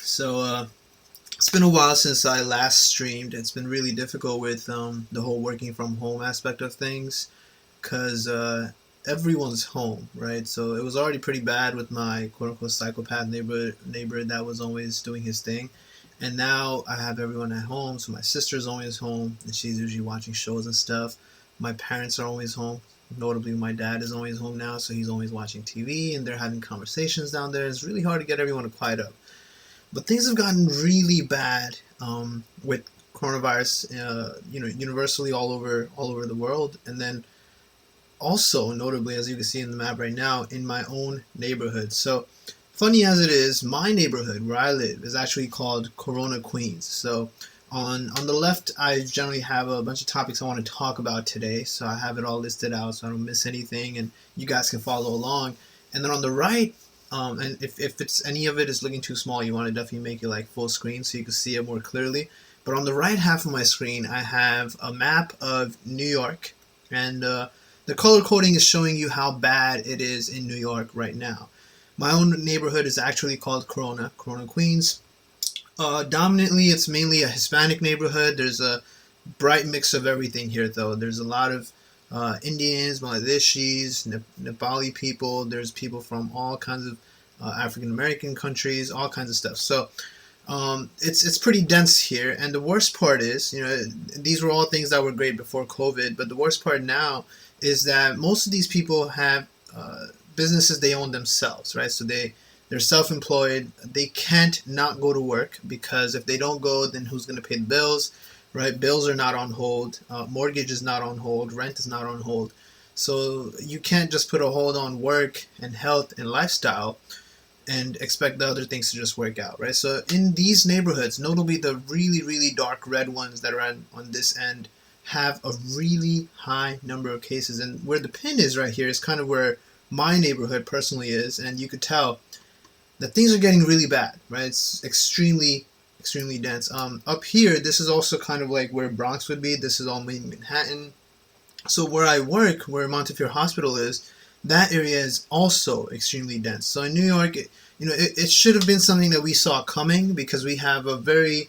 So it's been a while since I last streamed. It's been really difficult with the whole working from home aspect of things because everyone's home, right? So it was already pretty bad with my quote unquote psychopath neighbor that was always doing his thing. And now I have everyone at home. So my sister's always home and she's usually watching shows and stuff. My parents are always home. Notably, my dad is always home now, so he's always watching TV and they're having conversations down there. It's really hard to get everyone to quiet up. But things have gotten really bad with coronavirus, universally all over the world, and then also notably, as you can see in the map right now, in my own neighborhood. So, funny as it is, my neighborhood where I live is actually called Corona Queens. So, on the left, I generally have a bunch of topics I want to talk about today. So I have it all listed out so I don't miss anything, and you guys can follow along. And then on the right, and if it's any of it is looking too small, you want to definitely make it like full screen so you can see it more clearly. But on the right half of my screen, I have a map of New York, and the color coding is showing you how bad it is in New York right now. My own neighborhood is actually called Corona Queens. Dominantly, it's mainly a Hispanic neighborhood. There's a bright mix of everything here, though. There's a lot of Indians, Bangladeshis, Nepali people. There's people from all kinds of African American countries, all kinds of stuff. So it's pretty dense here. And the worst part is, these were all things that were great before COVID. But the worst part now is that most of these people have businesses they own themselves, right? So they're self-employed. They can't not go to work because if they don't go, then who's going to pay the bills, right? Bills are not on hold. Mortgage is not on hold. Rent is not on hold. So you can't just put a hold on work and health and lifestyle and expect the other things to just work out, right? So in these neighborhoods, notably the really, really dark red ones that are on this end, have a really high number of cases. And where the pin is right here is kind of where my neighborhood personally is. And you could tell that things are getting really bad, right? It's extremely dense. Up here, this is also kind of like where Bronx would be. This is all main Manhattan. So where I work, where Montefiore Hospital is, that area is also extremely dense. So in New York, it should have been something that we saw coming because we have a very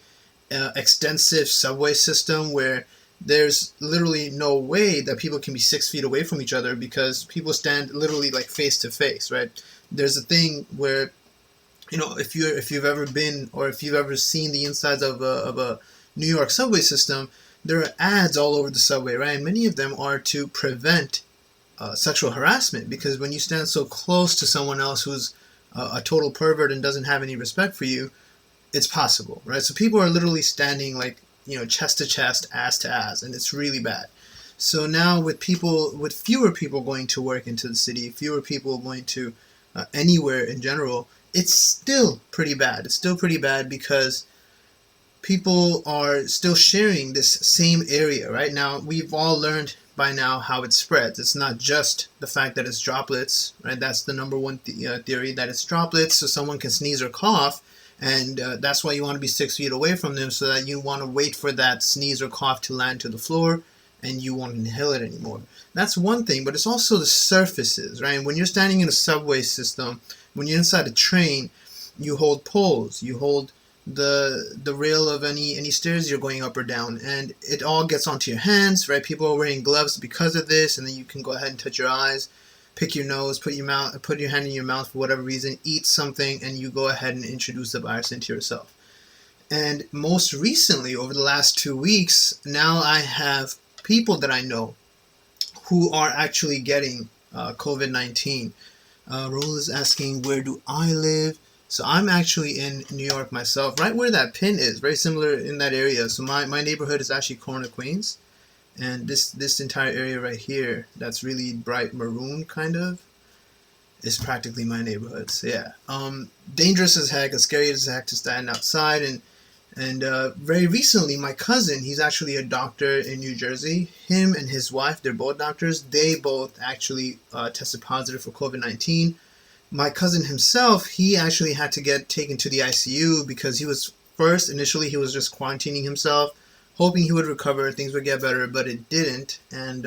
extensive subway system where there's literally no way that people can be 6 feet away from each other because people stand literally like face to face, right? There's a thing where if you've ever been or if you've ever seen the insides of a New York subway system, there are ads all over the subway, right? And many of them are to prevent sexual harassment because when you stand so close to someone else who's a total pervert and doesn't have any respect for you, it's possible, right? So people are literally standing like chest to chest, ass to ass, and it's really bad. So now with fewer people going to work into the city, fewer people going to anywhere in general, it's still pretty bad. It's still pretty bad because people are still sharing this same area, right? Now, we've all learned by now how it spreads. It's not just the fact that it's droplets, right? That's the number one theory, that it's droplets, so someone can sneeze or cough, and that's why you want to be 6 feet away from them so that you want to wait for that sneeze or cough to land to the floor and you won't inhale it anymore. That's one thing, but it's also the surfaces, right? When you're standing in a subway system, when you're inside a train, you hold poles, you hold the rail of any stairs you're going up or down, and it all gets onto your hands, right? People are wearing gloves because of this, and then you can go ahead and touch your eyes, pick your nose, put your hand in your mouth for whatever reason, eat something, and you go ahead and introduce the virus into yourself. And most recently, over the last 2 weeks, now I have people that I know who are actually getting COVID-19. Raul is asking, where do I live? So I'm actually in New York myself, right where that pin is, very similar in that area. So my neighborhood is actually Corona Queens. And this entire area right here, that's really bright maroon kind of, is practically my neighborhood. So yeah, dangerous as heck, and scary as heck to stand outside. And very recently, my cousin, he's actually a doctor in New Jersey. Him and his wife, they're both doctors. They both actually tested positive for COVID-19. My cousin himself, he actually had to get taken to the ICU because initially he was just quarantining himself, hoping he would recover, things would get better, but it didn't. And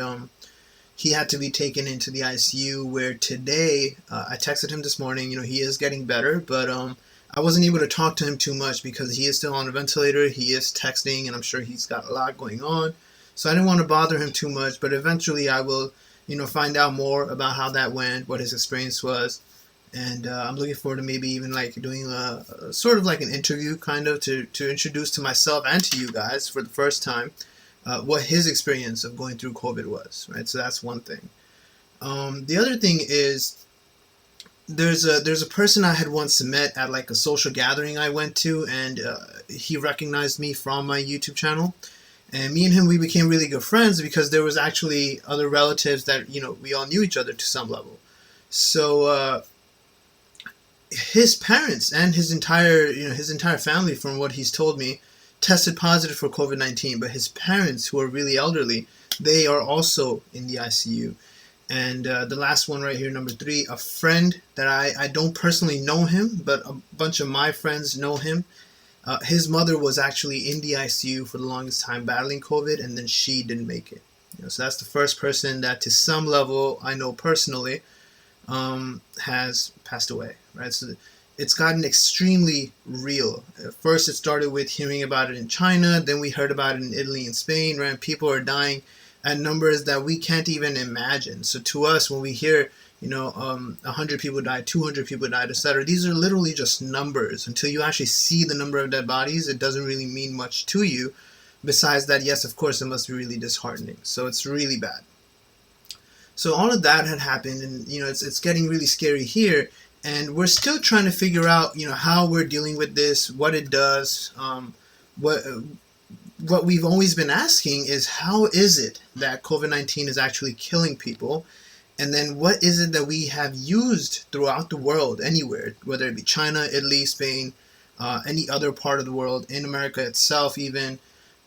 he had to be taken into the ICU where today, I texted him this morning, he is getting better, but I wasn't able to talk to him too much because he is still on a ventilator. He is texting, and I'm sure he's got a lot going on. So I didn't want to bother him too much, but eventually I will, find out more about how that went, what his experience was, and I'm looking forward to maybe even like doing a sort of like an interview, kind of to introduce to myself and to you guys for the first time what his experience of going through COVID was. Right, so that's one thing. The other thing is there's a person I had once met at like a social gathering I went to, and he recognized me from my YouTube channel. And me and him, we became really good friends because there was actually other relatives that, we all knew each other to some level. So his parents and his entire family, from what he's told me, tested positive for COVID-19. But his parents, who are really elderly, they are also in the ICU. And the last one right here, number 3, a friend that I don't personally know him, but a bunch of my friends know him. His mother was actually in the ICU for the longest time battling COVID, and then she didn't make it. So that's the first person that, to some level, I know personally has passed away. Right, so it's gotten extremely real. First, it started with hearing about it in China. Then we heard about it in Italy and Spain. Right, people are dying at numbers that we can't even imagine. So to us, when we hear 100 people died, 200 people died, etc. These are literally just numbers. Until you actually see the number of dead bodies, it doesn't really mean much to you. Besides that, yes, of course, it must be really disheartening. So it's really bad. So all of that had happened, and it's getting really scary here. And we're still trying to figure out, how we're dealing with this, what it does. What we've always been asking is, how is it that COVID-19 is actually killing people? And then what is it that we have used throughout the world, anywhere, whether it be China, Italy, Spain, any other part of the world, in America itself even,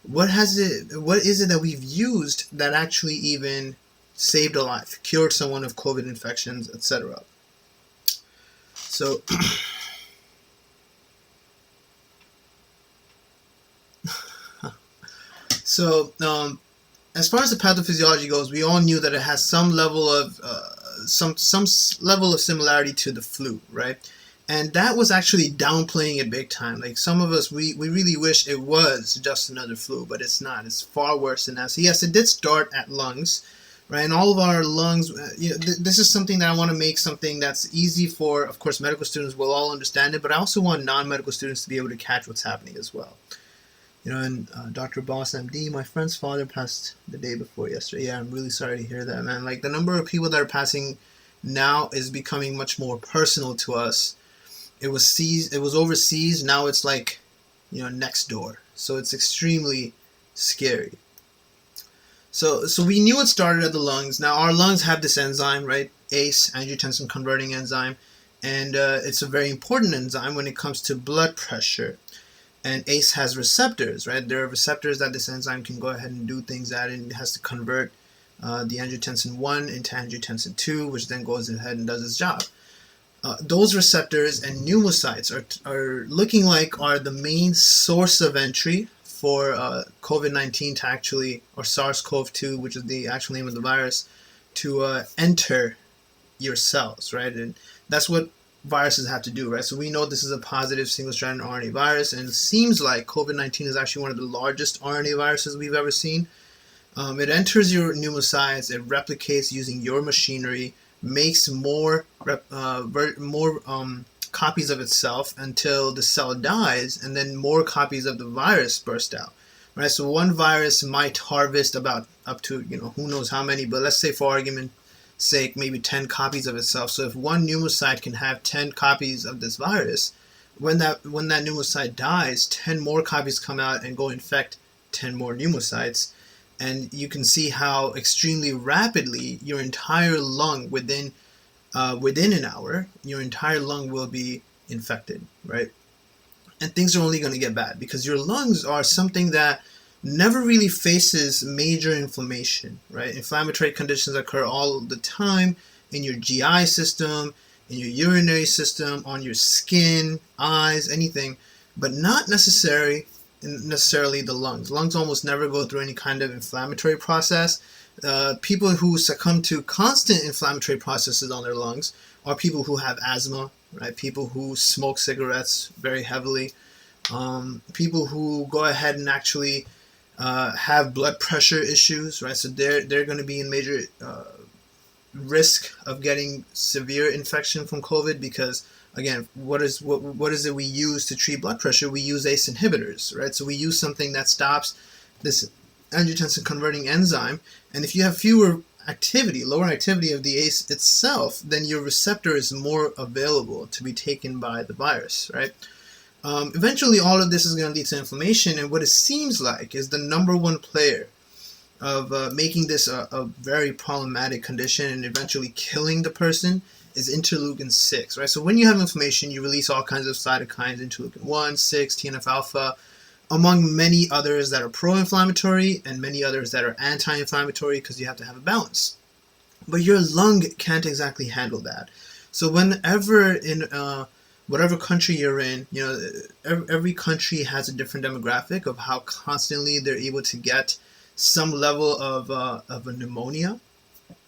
what is it that we've used that actually even saved a life, cured someone of COVID infections, etc. So as far as the pathophysiology goes, we all knew that it has some level of similarity to the flu, right? And that was actually downplaying it big time. Like, some of us, we really wish it was just another flu, but it's not. It's far worse than that. So yes, it did start at lungs, right? And all of our lungs, this is something that I want to make something that's easy for, of course, medical students will all understand it, but I also want non-medical students to be able to catch what's happening as well. And Dr. Boss MD, my friend's father, passed the day before yesterday. Yeah, I'm really sorry to hear that, man. Like, the number of people that are passing now is becoming much more personal to us. It was overseas. Now it's like, next door. So it's extremely scary. So we knew it started at the lungs. Now, our lungs have this enzyme, right? ACE, angiotensin converting enzyme. And it's a very important enzyme when it comes to blood pressure. And ACE has receptors, right? There are receptors that this enzyme can go ahead and do things at, and it has to convert the angiotensin 1 into angiotensin 2, which then goes ahead and does its job. Those receptors and pneumocytes are looking like are the main source of entry for COVID-19 to actually, or SARS-CoV-2, which is the actual name of the virus, to enter your cells, right? And that's what viruses have to do, right? So we know this is a positive single-stranded RNA virus, and it seems like COVID-19 is actually one of the largest RNA viruses we've ever seen. It enters your pneumocytes, it replicates using your machinery, makes more copies of itself until the cell dies, and then more copies of the virus burst out, right? So one virus might harvest about up to, who knows how many, but let's say for argument's sake, maybe 10 copies of itself. So if one pneumocyte can have 10 copies of this virus, when that pneumocyte dies, 10 more copies come out and go infect 10 more pneumocytes. And you can see how extremely rapidly your entire lung, within an hour, your entire lung will be infected, right? And things are only going to get bad because your lungs are something that never really faces major inflammation, right? Inflammatory conditions occur all the time in your GI system, in your urinary system, on your skin, eyes, anything, but not necessarily the lungs. Lungs almost never go through any kind of inflammatory process. People who succumb to constant inflammatory processes on their lungs are people who have asthma, right? People who smoke cigarettes very heavily, people who go ahead and actually have blood pressure issues, right? So they're going to be in major risk of getting severe infection from COVID because, again, what is it we use to treat blood pressure? We use ACE inhibitors, right? So we use something that stops this angiotensin converting enzyme, and if you have lower activity of the ACE itself, then your receptor is more available to be taken by the virus, right? Eventually, all of this is going to lead to inflammation, and what it seems like is the number one player of making this a very problematic condition and eventually killing the person is interleukin 6, right? So when you have inflammation, you release all kinds of cytokines, interleukin 1, 6, TNF alpha, among many others that are pro-inflammatory and many others that are anti-inflammatory because you have to have a balance. But your lung can't exactly handle that. So whenever in whatever country you're in, every country has a different demographic of how constantly they're able to get some level of a pneumonia.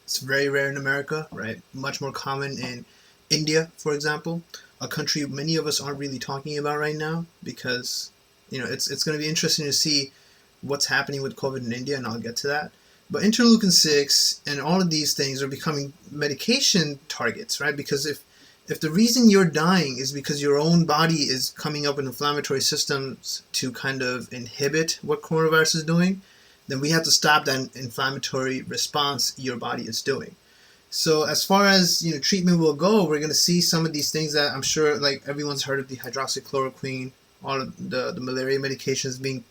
It's very rare in America, right? Much more common in India, for example, a country many of us aren't really talking about right now because, it's going to be interesting to see what's happening with COVID in India, and I'll get to that. But interleukin 6 and all of these things are becoming medication targets, right? Because if the reason you're dying is because your own body is coming up with inflammatory systems to kind of inhibit what coronavirus is doing, then we have to stop that inflammatory response your body is doing. So as far as treatment will go, we're going to see some of these things that I'm sure like everyone's heard of, the hydroxychloroquine, all of the malaria medications being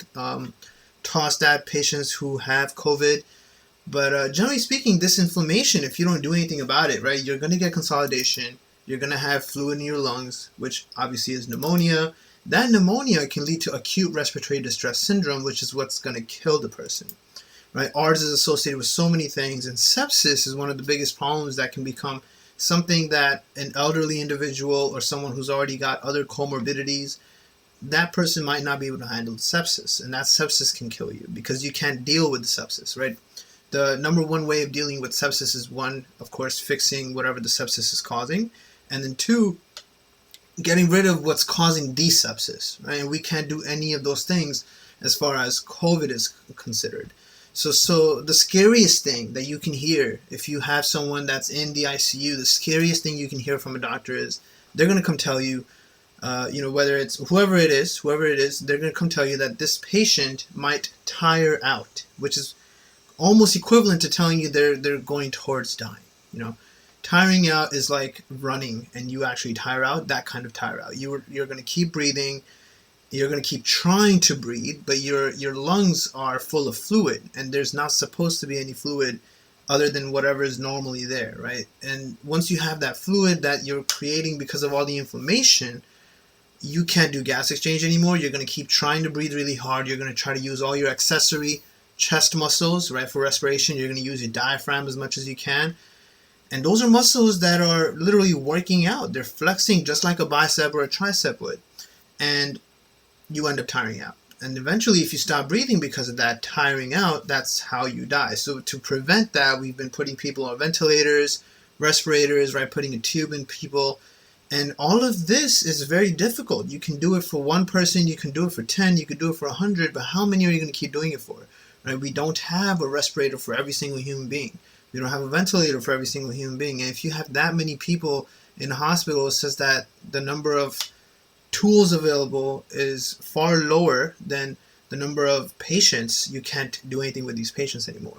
tossed at patients who have COVID. But generally speaking, this inflammation, if you don't do anything about it, right, you're going to get consolidation. You're going to have fluid in your lungs, which obviously is pneumonia. That pneumonia can lead to acute respiratory distress syndrome, which is what's going to kill the person, right? Ours is associated with so many things, and sepsis is one of the biggest problems that can become something that an elderly individual or someone who's already got other comorbidities, that person might not be able to handle sepsis, and that sepsis can kill you because you can't deal with the sepsis, right? The number one way of dealing with sepsis is, one, of course, fixing whatever the sepsis is causing, and then two, getting rid of what's causing the sepsis, right? And we can't do any of those things as far as COVID is considered. So the scariest thing that you can hear if you have someone that's in the ICU, the scariest thing you can hear from a doctor is they're going to come tell you, whether it's whoever it is, they're going to come tell you that this patient might tire out, which is almost equivalent to telling you they're going towards dying. Tiring out is like running and you actually tire out, that kind of tire out. You're going to keep breathing, you're going to keep trying to breathe, but your lungs are full of fluid, and there's not supposed to be any fluid other than whatever is normally there, right? And once you have that fluid that you're creating because of all the inflammation, you can't do gas exchange anymore. You're going to keep trying to breathe really hard. You're going to try to use all your accessory chest muscles, right, for respiration. You're going to use your diaphragm as much as you can. And those are muscles that are literally working out. They're flexing just like a bicep or a tricep would. And you end up tiring out. And eventually, if you stop breathing because of that tiring out, that's how you die. So to prevent that, we've been putting people on ventilators, respirators, right, putting a tube in people. And all of this is very difficult. You can do it for one person, you can do it for 10, you can do it for 100, but how many are you going to keep doing it for? Right? We don't have a respirator for every single human being. We don't have a ventilator for every single human being. And if you have that many people in a hospital, it says that the number of tools available is far lower than the number of patients. You can't do anything with these patients anymore.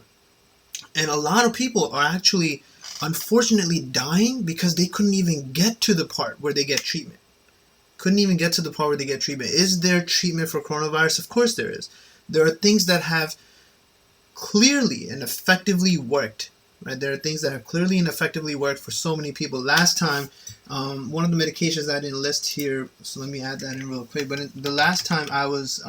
And a lot of people are actually, unfortunately, dying because they couldn't even get to the part where they get treatment. Is there treatment for coronavirus? Of course there is. There are things that have clearly and effectively worked. Right? There are things that have clearly and effectively worked for so many people. Last time, one of the medications I didn't list here, so let me add that in real quick. But the last time I was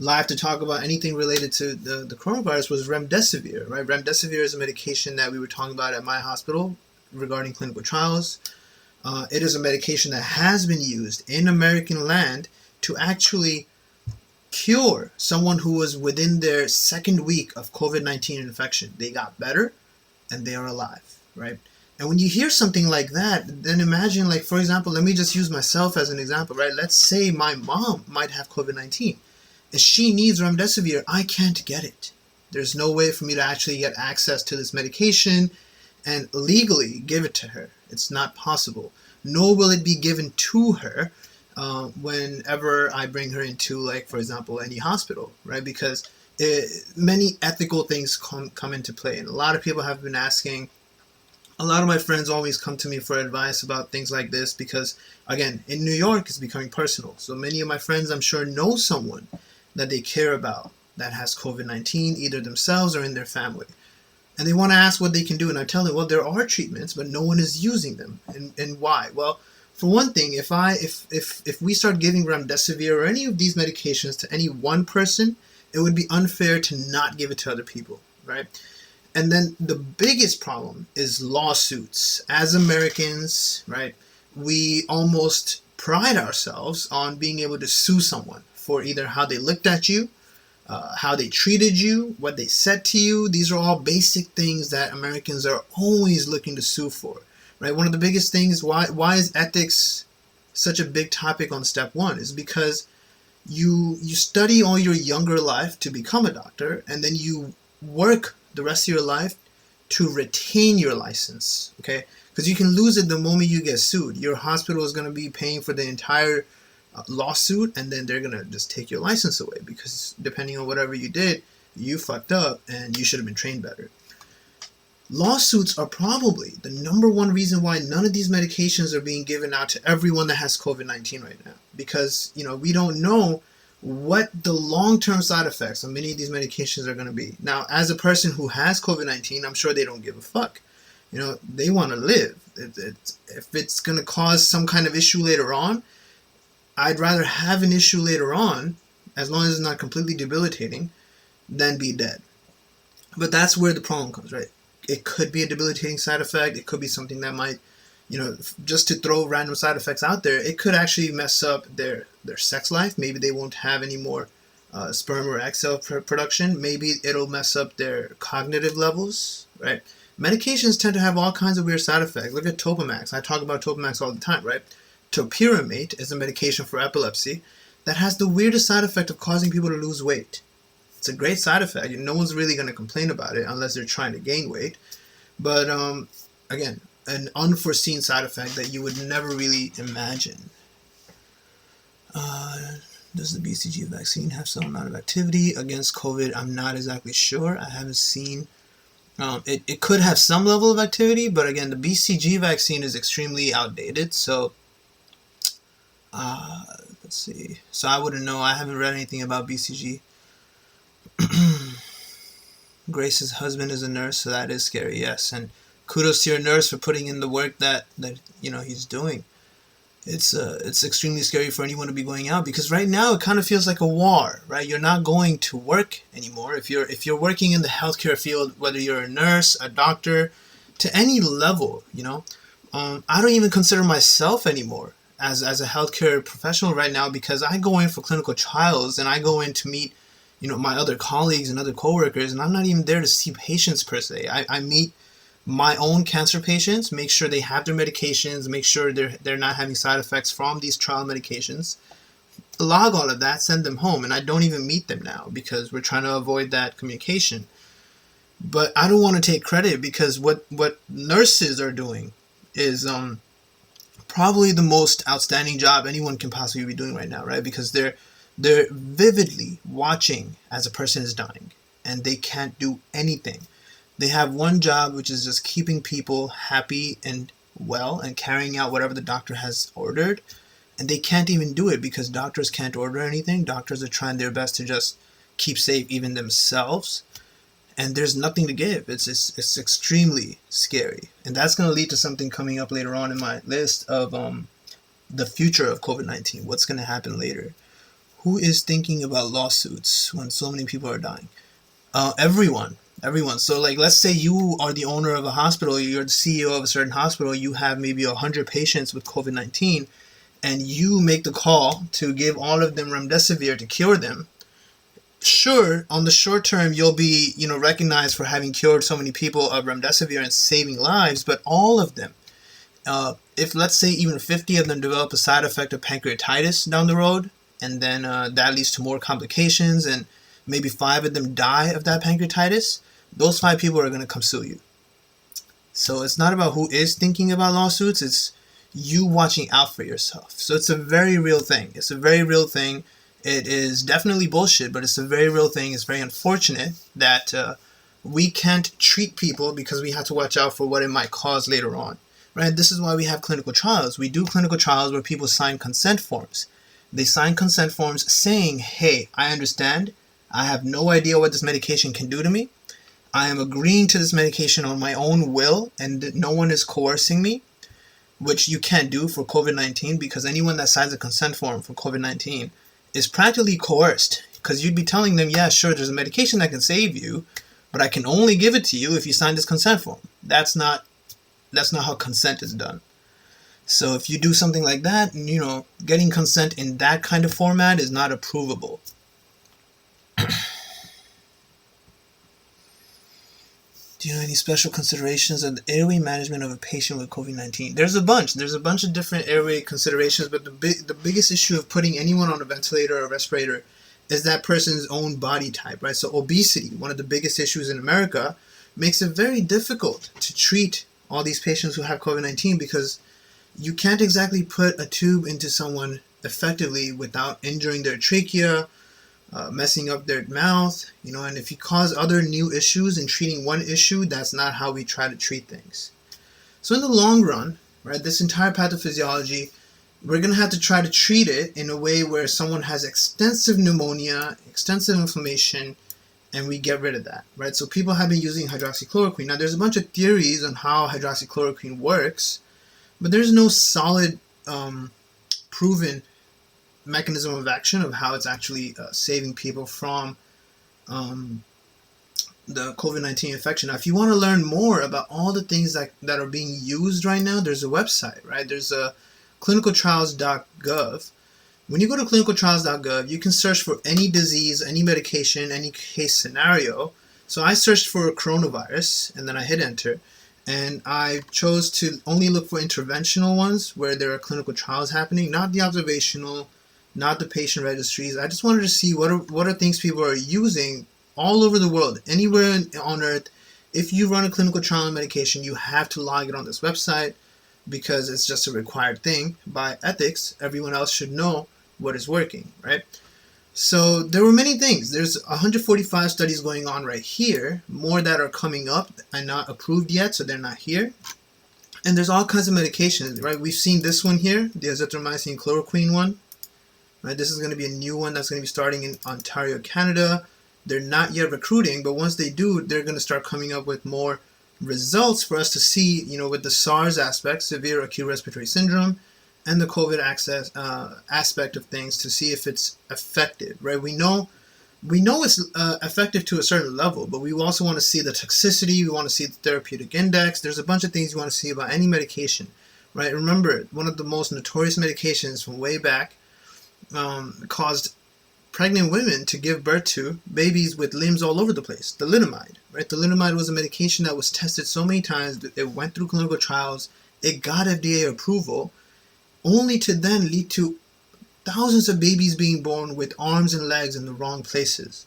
live to talk about anything related to the coronavirus was remdesivir. Right? Remdesivir is a medication that we were talking about at my hospital regarding clinical trials. It is a medication that has been used in American land to actually cure someone who was within their second week of COVID-19 infection. They got better and they are alive, right? And when you hear something like that, then imagine, like, for example, let me just use myself as an example, right? Let's say my mom might have COVID-19 and she needs remdesivir. I can't get it. There's no way for me to actually get access to this medication and legally give it to her. It's not possible. Nor will it be given to her whenever I bring her into, like, for example, any hospital, right? Because many ethical things come into play. And a lot of people have been asking, a lot of my friends always come to me for advice about things like this because, again, in New York, it's becoming personal. So many of my friends, I'm sure, know someone that they care about that has COVID-19, either themselves or in their family. And they want to ask what they can do. And I tell them, well, there are treatments, but no one is using them. And why? Well, for one thing, if we start giving remdesivir or any of these medications to any one person, it would be unfair to not give it to other people, right? And then the biggest problem is lawsuits. As Americans, right, we almost pride ourselves on being able to sue someone for either how they looked at you, how they treated you, what they said to you. These are all basic things that Americans are always looking to sue for, right? One of the biggest things, why is ethics such a big topic on step one, is because you study all your younger life to become a doctor, and then you work the rest of your life to retain your license, okay? Because you can lose it the moment you get sued. Your hospital is going to be paying for the entire lawsuit, and then they're going to just take your license away because depending on whatever you did, you fucked up and you should have been trained better. Lawsuits are probably the number one reason why none of these medications are being given out to everyone that has COVID-19 right now. Because, we don't know what the long-term side effects of many of these medications are going to be. Now, as a person who has COVID-19, I'm sure they don't give a fuck. They want to live. If it's going to cause some kind of issue later on, I'd rather have an issue later on, as long as it's not completely debilitating, than be dead. But that's where the problem comes, right? It could be a debilitating side effect. It could be something that might, just to throw random side effects out there, it could actually mess up their sex life. Maybe they won't have any more sperm or egg cell production. Maybe it'll mess up their cognitive levels, right? Medications tend to have all kinds of weird side effects. Look at Topamax. I talk about Topamax all the time, right? Topiramate is a medication for epilepsy that has the weirdest side effect of causing people to lose weight. It's a great side effect. No one's really going to complain about it unless they're trying to gain weight. But again, an unforeseen side effect that you would never really imagine. Does the BCG vaccine have some amount of activity against COVID? I'm not exactly sure. I haven't seen. It could have some level of activity, but again, the BCG vaccine is extremely outdated. So let's see. So I wouldn't know. I haven't read anything about BCG. Grace's husband is a nurse, so that is scary, yes. And kudos to your nurse for putting in the work that he's doing. It's extremely scary for anyone to be going out, because right now it kind of feels like a war, right? You're not going to work anymore. If you're working in the healthcare field, whether you're a nurse, a doctor, to any level, I don't even consider myself anymore as a healthcare professional right now, because I go in for clinical trials and I go in to meet my other colleagues and other coworkers, and I'm not even there to see patients per se. I meet my own cancer patients, make sure they have their medications, make sure they're not having side effects from these trial medications, log all of that, send them home, and I don't even meet them now because we're trying to avoid that communication. But I don't want to take credit, because what nurses are doing is probably the most outstanding job anyone can possibly be doing right now, right? Because they're vividly watching as a person is dying, and they can't do anything. They have one job, which is just keeping people happy and well and carrying out whatever the doctor has ordered. And they can't even do it because doctors can't order anything. Doctors are trying their best to just keep safe even themselves. And there's nothing to give. It's extremely scary. And that's going to lead to something coming up later on in my list of the future of COVID-19. What's going to happen later? Who is thinking about lawsuits when so many people are dying? Everyone. So let's say you are the owner of a hospital, you're the CEO of a certain hospital, you have maybe 100 patients with COVID-19, and you make the call to give all of them remdesivir to cure them. sure, on the short term, you'll be, recognized for having cured so many people of remdesivir and saving lives, but all of them, if let's say even 50 of them develop a side effect of pancreatitis down the road, and then that leads to more complications, and maybe 5 of them die of that pancreatitis, those 5 people are going to come sue you. So it's not about who is thinking about lawsuits, it's you watching out for yourself. So it's a very real thing. It's a very real thing. It is definitely bullshit, but it's a very real thing. It's very unfortunate that we can't treat people because we have to watch out for what it might cause later on. Right? This is why we have clinical trials. We do clinical trials where people sign consent forms. They sign consent forms saying, hey, I understand. I have no idea what this medication can do to me. I am agreeing to this medication on my own will, and no one is coercing me, which you can't do for COVID-19, because anyone that signs a consent form for COVID-19 is practically coerced, because you'd be telling them, yeah, sure, there's a medication that can save you, but I can only give it to you if you sign this consent form. That's not how consent is done. So if you do something like that, getting consent in that kind of format is not approvable. Do you know any special considerations of the airway management of a patient with COVID-19? There's a bunch. There's a bunch of different airway considerations, but the biggest issue of putting anyone on a ventilator or a respirator is that person's own body type, right? So obesity, one of the biggest issues in America, makes it very difficult to treat all these patients who have COVID-19, because you can't exactly put a tube into someone effectively without injuring their trachea, messing up their mouth, and if you cause other new issues in treating one issue, that's not how we try to treat things. So in the long run, right, this entire pathophysiology, we're going to have to try to treat it in a way where someone has extensive pneumonia, extensive inflammation, and we get rid of that, right? So people have been using hydroxychloroquine. Now, there's a bunch of theories on how hydroxychloroquine works, but there's no solid proven mechanism of action of how it's actually saving people from the COVID-19 infection. Now, if you want to learn more about all the things that are being used right now, there's a website, right? There's a clinicaltrials.gov. When you go to clinicaltrials.gov, you can search for any disease, any medication, any case scenario. So I searched for coronavirus, and then I hit enter. And I chose to only look for interventional ones where there are clinical trials happening, not the observational, not the patient registries. I just wanted to see what are things people are using all over the world, anywhere on earth. If you run a clinical trial on medication, you have to log it on this website, because it's just a required thing by ethics. Everyone else should know what is working, right? So there were many things. There's 145 studies going on right here, more that are coming up and not approved yet, so they're not here. And there's all kinds of medications, right? We've seen this one here, the azithromycin chloroquine one. Right, this is going to be a new one that's going to be starting in Ontario, Canada. They're not yet recruiting, but once they do, they're going to start coming up with more results for us to see, with the SARS aspect, severe acute respiratory syndrome, and the COVID aspect of things, to see if it's effective, right? We know it's effective to a certain level, but we also want to see the toxicity. We want to see the therapeutic index. There's a bunch of things you want to see about any medication, right? Remember, one of the most notorious medications from way back caused pregnant women to give birth to babies with limbs all over the place. Thalidomide, right? Thalidomide was a medication that was tested so many times. It went through clinical trials. It got FDA approval, only to then lead to thousands of babies being born with arms and legs in the wrong places,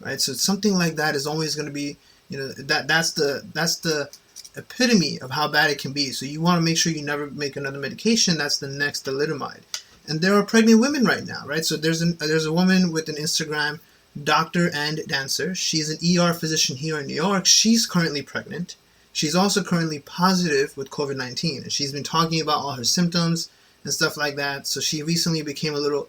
right? So something like that is always going to be, that's the epitome of how bad it can be. So you want to make sure you never make another medication that's the next thalidomide. And there are pregnant women right now, right? So there's a woman with an Instagram, doctor and dancer. She's an ER physician here in New York. She's currently pregnant. She's also currently positive with COVID-19. And she's been talking about all her symptoms and stuff like that. So she recently became a little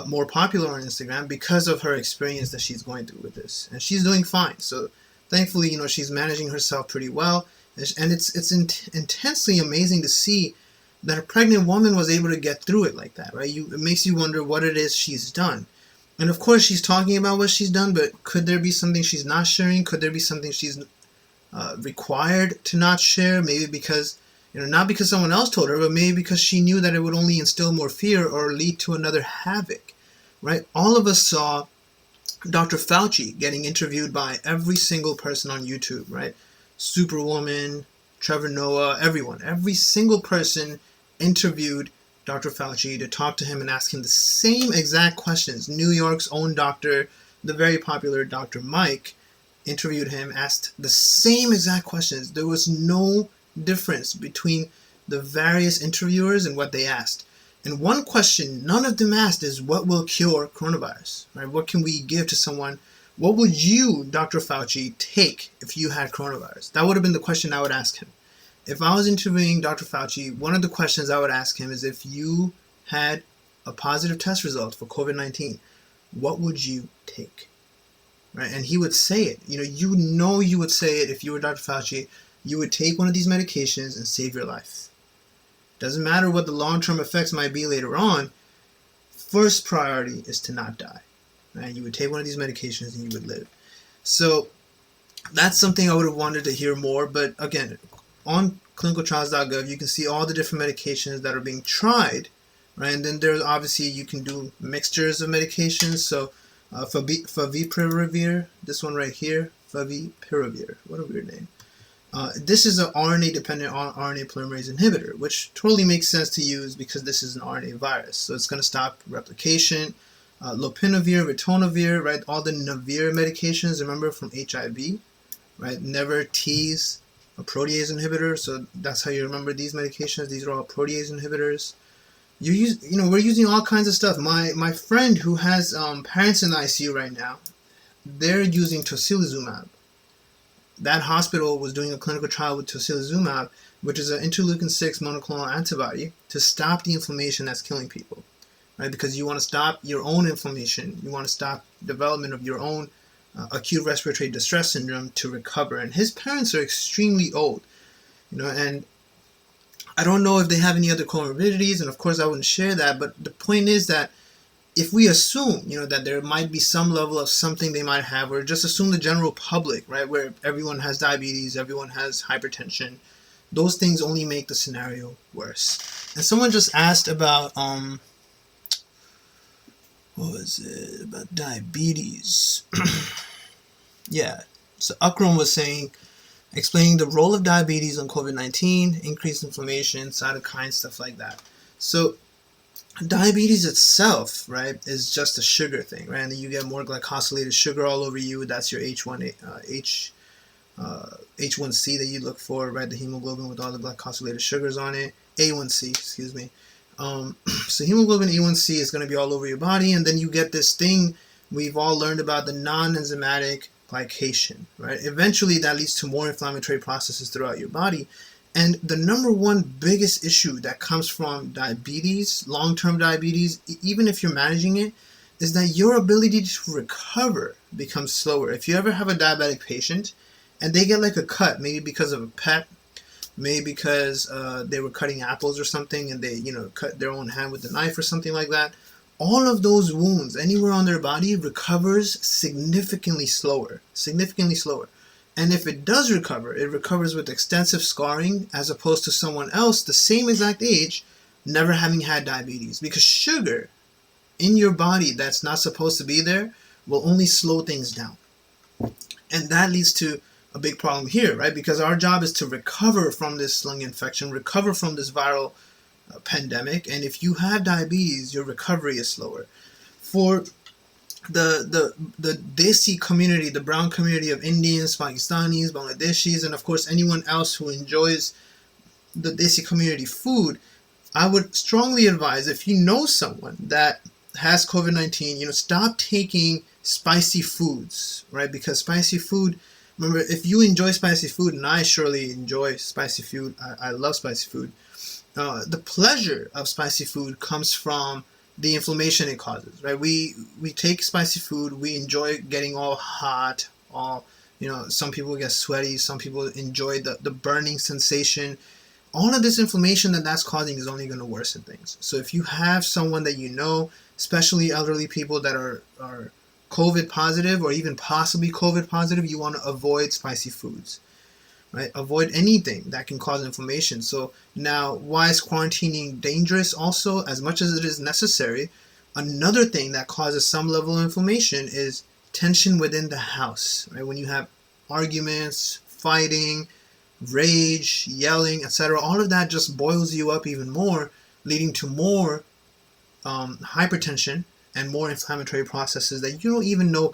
more popular on Instagram because of her experience that she's going through with this. And she's doing fine. So thankfully, she's managing herself pretty well. And it's intensely amazing to see that a pregnant woman was able to get through it like that, right? It makes you wonder what it is she's done. And of course, she's talking about what she's done, but could there be something she's not sharing? Could there be something she's required to not share? Maybe because, not because someone else told her, but maybe because she knew that it would only instill more fear or lead to another havoc, right? All of us saw Dr. Fauci getting interviewed by every single person on YouTube, right? Superwoman, Trevor Noah, everyone. Every single person interviewed Dr. Fauci to talk to him and ask him the same exact questions. New York's own doctor, the very popular Dr. Mike, interviewed him, asked the same exact questions. There was no difference between the various interviewers and what they asked. And one question none of them asked is, what will cure coronavirus? Right? What can we give to someone? What would you, Dr. Fauci, take if you had coronavirus? That would have been the question I would ask him. If I was interviewing Dr. Fauci, one of the questions I would ask him is, if you had a positive test result for COVID-19, what would you take? Right? And he would say it. You would say it if you were Dr. Fauci. You would take one of these medications and save your life. Doesn't matter what the long-term effects might be later on. First priority is to not die. Right? You would take one of these medications and you would live. So that's something I would have wanted to hear more. But again, on clinicaltrials.gov, you can see all the different medications that are being tried. Right? And then there's obviously, you can do mixtures of medications. So favipiravir, this one right here, favipiravir. What a weird name. This is an RNA-dependent RNA polymerase inhibitor, which totally makes sense to use because this is an RNA virus. So it's going to stop replication. Lopinavir, ritonavir, right? All the Navir medications, remember, from HIV, right? Never-T's, a protease inhibitor. So that's how you remember these medications. These are all protease inhibitors. We're using all kinds of stuff. My friend who has parents in the ICU right now, they're using tocilizumab. That hospital was doing a clinical trial with tocilizumab, which is an interleukin-6 monoclonal antibody, to stop the inflammation that's killing people, right? Because you want to stop your own inflammation. You want to stop development of your own acute respiratory distress syndrome to recover. And his parents are extremely old, and I don't know if they have any other comorbidities, and of course I wouldn't share that, but the point is that if we assume, that there might be some level of something they might have, or just assume the general public, right, where everyone has diabetes, everyone has hypertension, those things only make the scenario worse. And someone just asked about, about diabetes. Yeah, so Akram was explaining the role of diabetes on COVID-19, increased inflammation, cytokines, stuff like that. So diabetes itself, right, is just a sugar thing, right? And then you get more glycosylated sugar all over you. That's your H1C that you look for, right? The hemoglobin with all the glycosylated sugars on it. A1C, excuse me. So hemoglobin A1C is going to be all over your body, and then you get this thing we've all learned about, the non-enzymatic glycation, right? Eventually, that leads to more inflammatory processes throughout your body. And the number one biggest issue that comes from diabetes, long-term diabetes, even if you're managing it, is that your ability to recover becomes slower. If you ever have a diabetic patient and they get like a cut, maybe because of a pet, maybe because they were cutting apples or something and they, cut their own hand with a knife or something like that, all of those wounds anywhere on their body recovers significantly slower. And if it does recover, it recovers with extensive scarring, as opposed to someone else the same exact age never having had diabetes. Because sugar in your body that's not supposed to be there will only slow things down. And that leads to a big problem here, right? Because our job is to recover from this lung infection, recover from this viral pandemic. And if you have diabetes, your recovery is slower. For the Desi community, the brown community of Indians, Pakistanis, Bangladeshis, and of course anyone else who enjoys the Desi community food, I would strongly advise, if you know someone that has COVID-19, stop taking spicy foods, right? Because spicy food, remember, if you enjoy spicy food, and I surely enjoy spicy food, I love spicy food, the pleasure of spicy food comes from the inflammation it causes, right? We take spicy food, we enjoy getting all hot, some people get sweaty, some people enjoy the burning sensation. All of this inflammation that's causing is only going to worsen things. So if you have someone that especially elderly people that are COVID positive or even possibly COVID positive, you want to avoid spicy foods, right? Avoid anything that can cause inflammation. So now, why is quarantining dangerous? Also, as much as it is necessary, another thing that causes some level of inflammation is tension within the house, right? When you have arguments, fighting, rage, yelling, etc., all of that just boils you up even more, leading to more hypertension and more inflammatory processes that you don't even know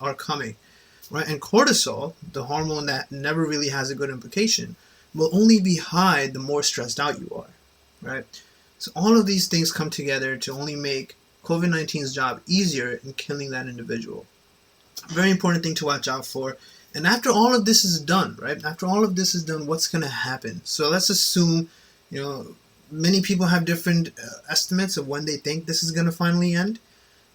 are coming, right? And cortisol, the hormone that never really has a good implication, will only be high the more stressed out you are, right? So all of these things come together to only make COVID-19's job easier in killing that individual. Very important thing to watch out for. And after all of this is done, right? After all of this is done, what's going to happen? So let's assume, many people have different estimates of when they think this is going to finally end.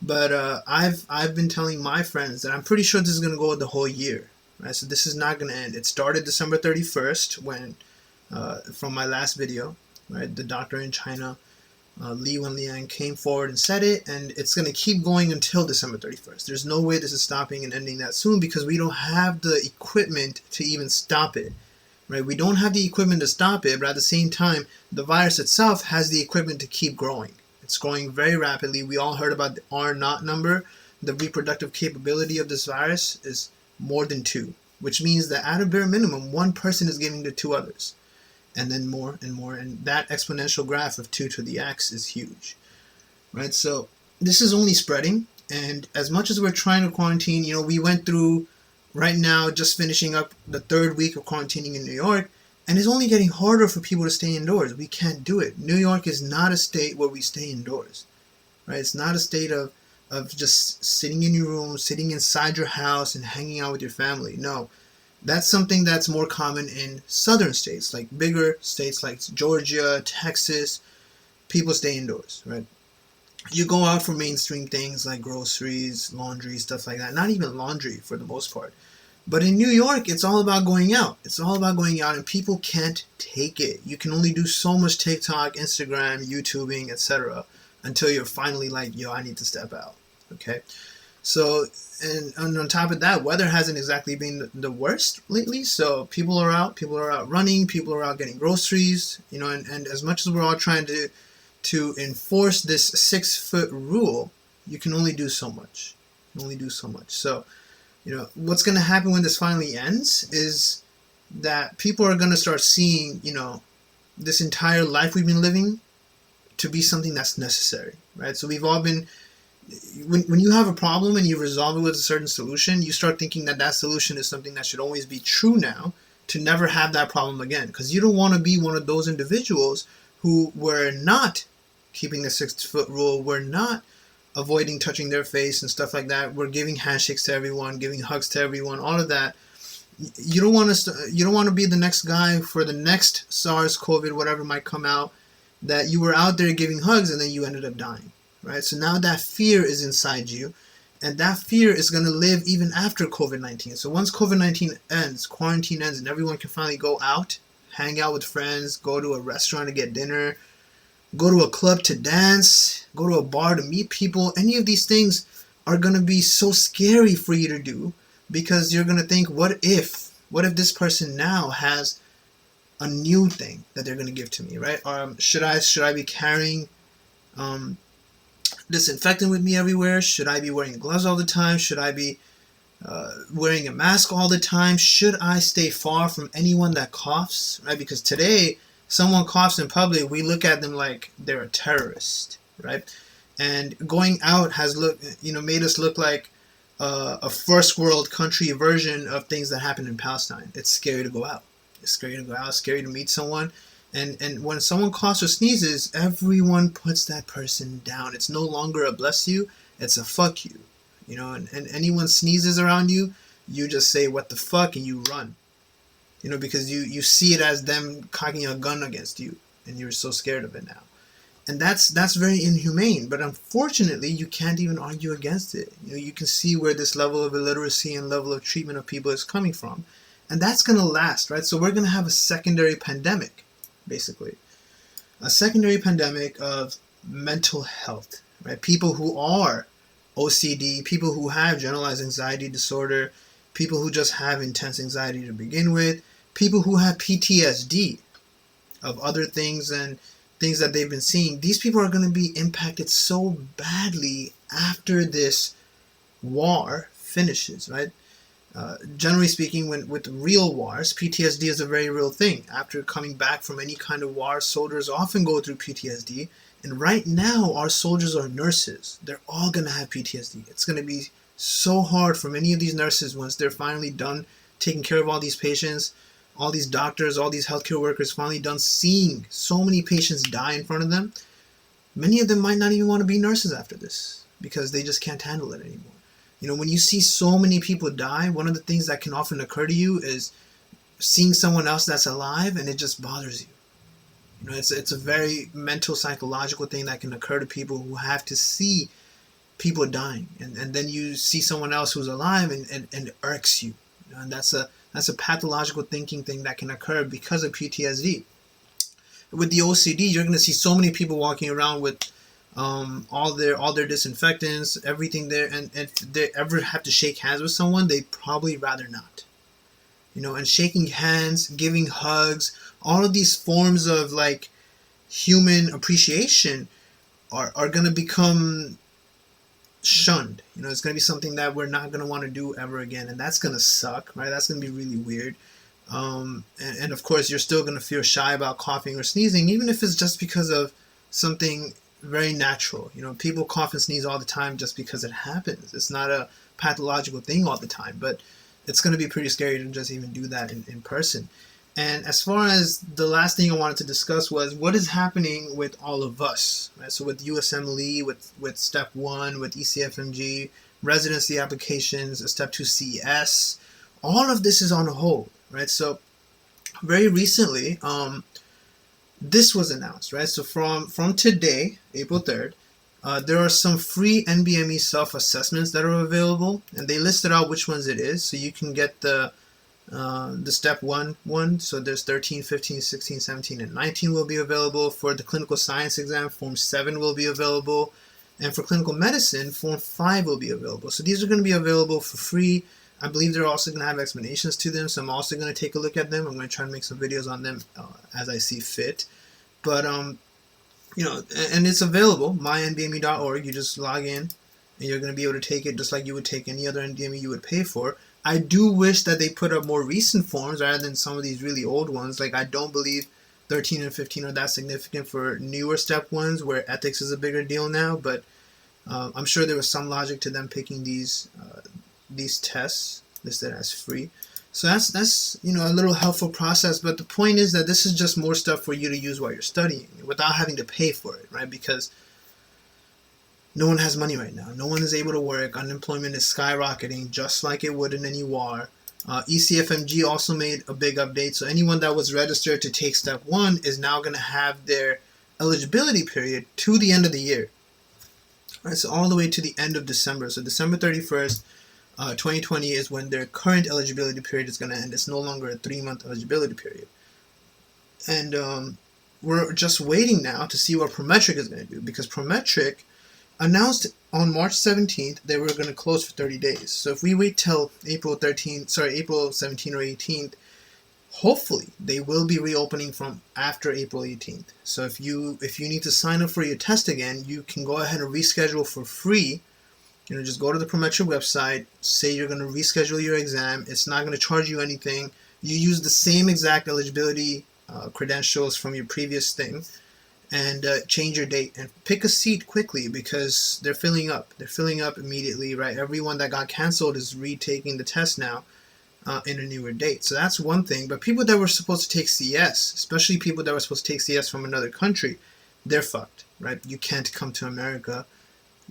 But I've been telling my friends that I'm pretty sure this is going to go the whole year, right? So this is not going to end. It started December 31st when, from my last video, right? The doctor in China, Wenlieng, came forward and said it, and it's going to keep going until December 31st. There's no way this is stopping and ending that soon because we don't have the equipment to even stop it, right? We don't have the equipment to stop it, but at the same time, the virus itself has the equipment to keep growing. It's growing very rapidly. We all heard about the R0 number. The reproductive capability of this virus is more than 2, which means that at a bare minimum, one person is giving to 2 others. And then more and more. And that exponential graph of 2 to the x is huge, right? So this is only spreading. And as much as we're trying to quarantine, we went through right now, just finishing up the 3rd week of quarantining in New York. And it's only getting harder for people to stay indoors. We can't do it. New York is not a state where we stay indoors, right? It's not a state of just sitting in your room, sitting inside your house and hanging out with your family. No, that's something that's more common in southern states, like bigger states like Georgia, Texas. People stay indoors, right? You go out for mainstream things like groceries, laundry, stuff like that. Not even laundry for the most part. But in New York, it's all about going out. It's all about going out, and people can't take it. You can only do so much TikTok, Instagram, YouTubing, etc. until you're finally like, yo, I need to step out, okay? So, and on top of that, weather hasn't exactly been the worst lately. So people are out running, people are out getting groceries, and as much as we're all trying to enforce this 6-foot rule, you can only do so much. So, what's going to happen when this finally ends is that people are going to start seeing, this entire life we've been living to be something that's necessary, right? So we've all been, when you have a problem and you resolve it with a certain solution, you start thinking that solution is something that should always be true now to never have that problem again. Because you don't want to be one of those individuals who were not keeping the 6-foot rule, were not avoiding touching their face and stuff like that. We're giving handshakes to everyone, giving hugs to everyone, all of that. You don't want to be the next guy for the next SARS, COVID, whatever might come out, that you were out there giving hugs and then you ended up dying, right? So now that fear is inside you, and that fear is going to live even after COVID-19. So once COVID-19 ends, quarantine ends, and everyone can finally go out, hang out with friends, go to a restaurant to get dinner, go to a club to dance, go to a bar to meet people. Any of these things are going to be so scary for you to do because you're going to think, what if this person now has a new thing that they're going to give to me, right? Should I be carrying disinfectant with me everywhere? Should I be wearing gloves all the time? Should I be wearing a mask all the time? Should I stay far from anyone that coughs, right? Because today, someone coughs in public, we look at them like they're a terrorist, right? And going out has made us look like a first world country version of things that happen in Palestine. It's scary to go out. It's scary to go out. It's scary to meet someone. And when someone coughs or sneezes, everyone puts that person down. It's no longer a bless you. It's a fuck you. And anyone sneezes around you, you just say, what the fuck, and you run. Because you see it as them cocking a gun against you, and you're so scared of it now. And that's very inhumane, but unfortunately, you can't even argue against it. You can see where this level of illiteracy and level of treatment of people is coming from. And that's going to last, right? So we're going to have a secondary pandemic, basically. A secondary pandemic of mental health, right? People who are OCD, people who have generalized anxiety disorder, people who just have intense anxiety to begin with, people who have PTSD of other things and things that they've been seeing. These people are going to be impacted so badly after this war finishes, right? Generally speaking, with real wars, PTSD is a very real thing. After coming back from any kind of war, soldiers often go through PTSD. And right now, our soldiers are nurses. They're all going to have PTSD. It's going to be so hard for many of these nurses once they're finally done taking care of all these patients, all these doctors, all these healthcare workers finally done seeing so many patients die in front of them. Many of them might not even want to be nurses after this because they just can't handle it anymore. When you see so many people die, one of the things that can often occur to you is seeing someone else that's alive and it just bothers you. It's a very mental, psychological thing that can occur to people who have to see people dying. And then you see someone else who's alive and it irks you. And that's a pathological thinking thing that can occur because of PTSD. With the OCD, you're going to see so many people walking around with all their disinfectants, everything there, and if they ever have to shake hands with someone, they'd probably rather not. And shaking hands, giving hugs, all of these forms of like human appreciation are going to become shunned. It's going to be something that we're not going to want to do ever again, and that's going to suck, right? That's going to be really weird. And of course, you're still going to feel shy about coughing or sneezing, even if it's just because of something very natural. People cough and sneeze all the time just because it happens. It's not a pathological thing all the time, but it's going to be pretty scary to just even do that in person. And as far as the last thing I wanted to discuss was what is happening with all of us, right? So with USMLE, with Step 1, with ECFMG, residency applications, Step 2 CS, all of this is on hold, right? So very recently, this was announced, right? So from today, April 3rd, there are some free NBME self-assessments that are available, and they listed out which ones it is. So you can get the Step 1 one. So there's 13, 15, 16, 17, and 19 will be available. For the clinical science exam, Form 7 will be available. And for clinical medicine, Form 5 will be available. So these are going to be available for free. I believe they're also going to have explanations to them, so I'm also going to take a look at them. I'm going to try and make some videos on them as I see fit. But, and it's available, mynbme.org. You just log in, and you're going to be able to take it just like you would take any other NDME you would pay for. I do wish that they put up more recent forms rather than some of these really old ones. Like, I don't believe 13 and 15 are that significant for newer Step 1s where ethics is a bigger deal now, but I'm sure there was some logic to them picking these tests listed as free. So that's a little helpful process, but the point is that this is just more stuff for you to use while you're studying without having to pay for it, right? Because no one has money right now. No one is able to work. Unemployment is skyrocketing just like it would in any war. ECFMG also made a big update, so anyone that was registered to take Step 1 is now going to have their eligibility period to the end of the year. All right, so all the way to the end of December. So December 31st, 2020 is when their current eligibility period is going to end. It's no longer a 3-month eligibility period. And we're just waiting now to see what Prometric is going to do, because Prometric announced on March 17th they were going to close for 30 days. So if we wait till April 17th or 18th, hopefully they will be reopening from after April 18th. So if you need to sign up for your test again, you can go ahead and reschedule for free. Just go to the Prometric website, say you're going to reschedule your exam. It's not going to charge you anything. You use the same exact eligibility credentials from your previous thing, and change your date and pick a seat quickly because they're filling up. They're filling up immediately, right? Everyone that got canceled is retaking the test now in a newer date. So that's one thing. But people that were supposed to take CS, especially people that were supposed to take CS from another country, they're fucked, right? You can't come to America.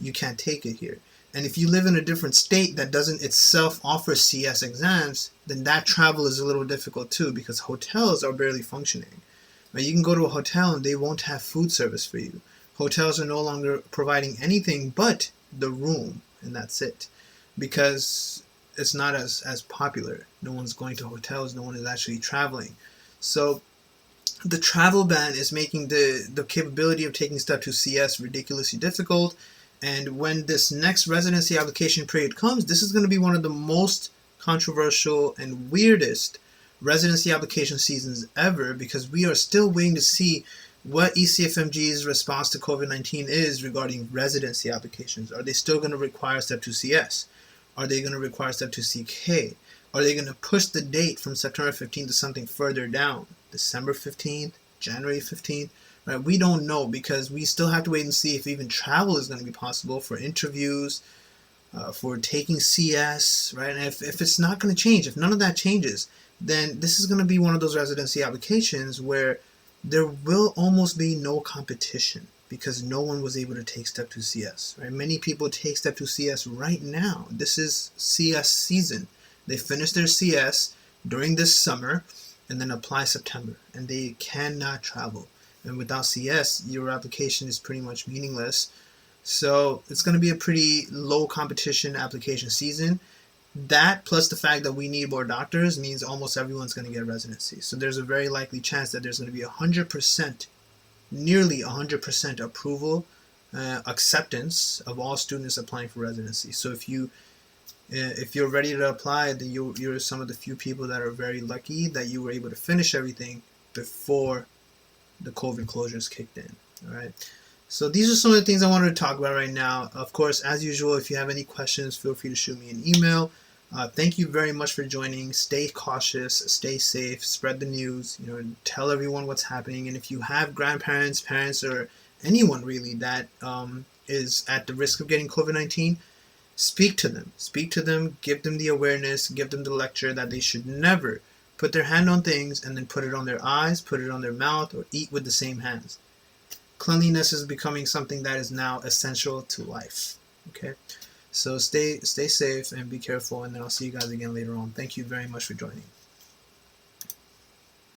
You can't take it here. And if you live in a different state that doesn't itself offer CS exams, then that travel is a little difficult too, because hotels are barely functioning. Right? You can go to a hotel and they won't have food service for you. Hotels are no longer providing anything but the room, and that's it. Because it's not as popular. No one's going to hotels. No one is actually traveling. So the travel ban is making the capability of taking Step 2 CS ridiculously difficult. And when this next residency application period comes, this is going to be one of the most controversial and weirdest residency application seasons ever, because we are still waiting to see what ECFMG's response to COVID-19 is regarding residency applications. Are they still going to require Step 2 CS? Are they going to require Step 2CK? Are they going to push the date from September 15th to something further down? December 15th? January 15th? Right? We don't know, because we still have to wait and see if even travel is going to be possible for interviews, for taking CS, right? And if it's not going to change, if none of that changes, then this is going to be one of those residency applications where there will almost be no competition, because no one was able to take Step 2 CS, right? Many people take Step 2 CS right now. This is CS season. They finish their CS during this summer and then apply September, and they cannot travel. And without CS, your application is pretty much meaningless. So it's going to be a pretty low competition application season. That, plus the fact that we need more doctors, means almost everyone's going to get residency. So there's a very likely chance that there's going to be 100%, nearly 100% approval, acceptance of all students applying for residency. So if you're ready to apply, then you're some of the few people that are very lucky that you were able to finish everything before the COVID closures kicked in. All right. So these are some of the things I wanted to talk about right now. Of course, as usual, if you have any questions, feel free to shoot me an email. Thank you very much for joining. Stay cautious, stay safe, spread the news, tell everyone what's happening. And if you have grandparents, parents, or anyone really that is at the risk of getting COVID-19, speak to them, give them the awareness, give them the lecture that they should never put their hand on things and then put it on their eyes, put it on their mouth, or eat with the same hands. Cleanliness is becoming something that is now essential to life. Okay, so stay safe and be careful, and then I'll see you guys again later on. Thank you very much for joining.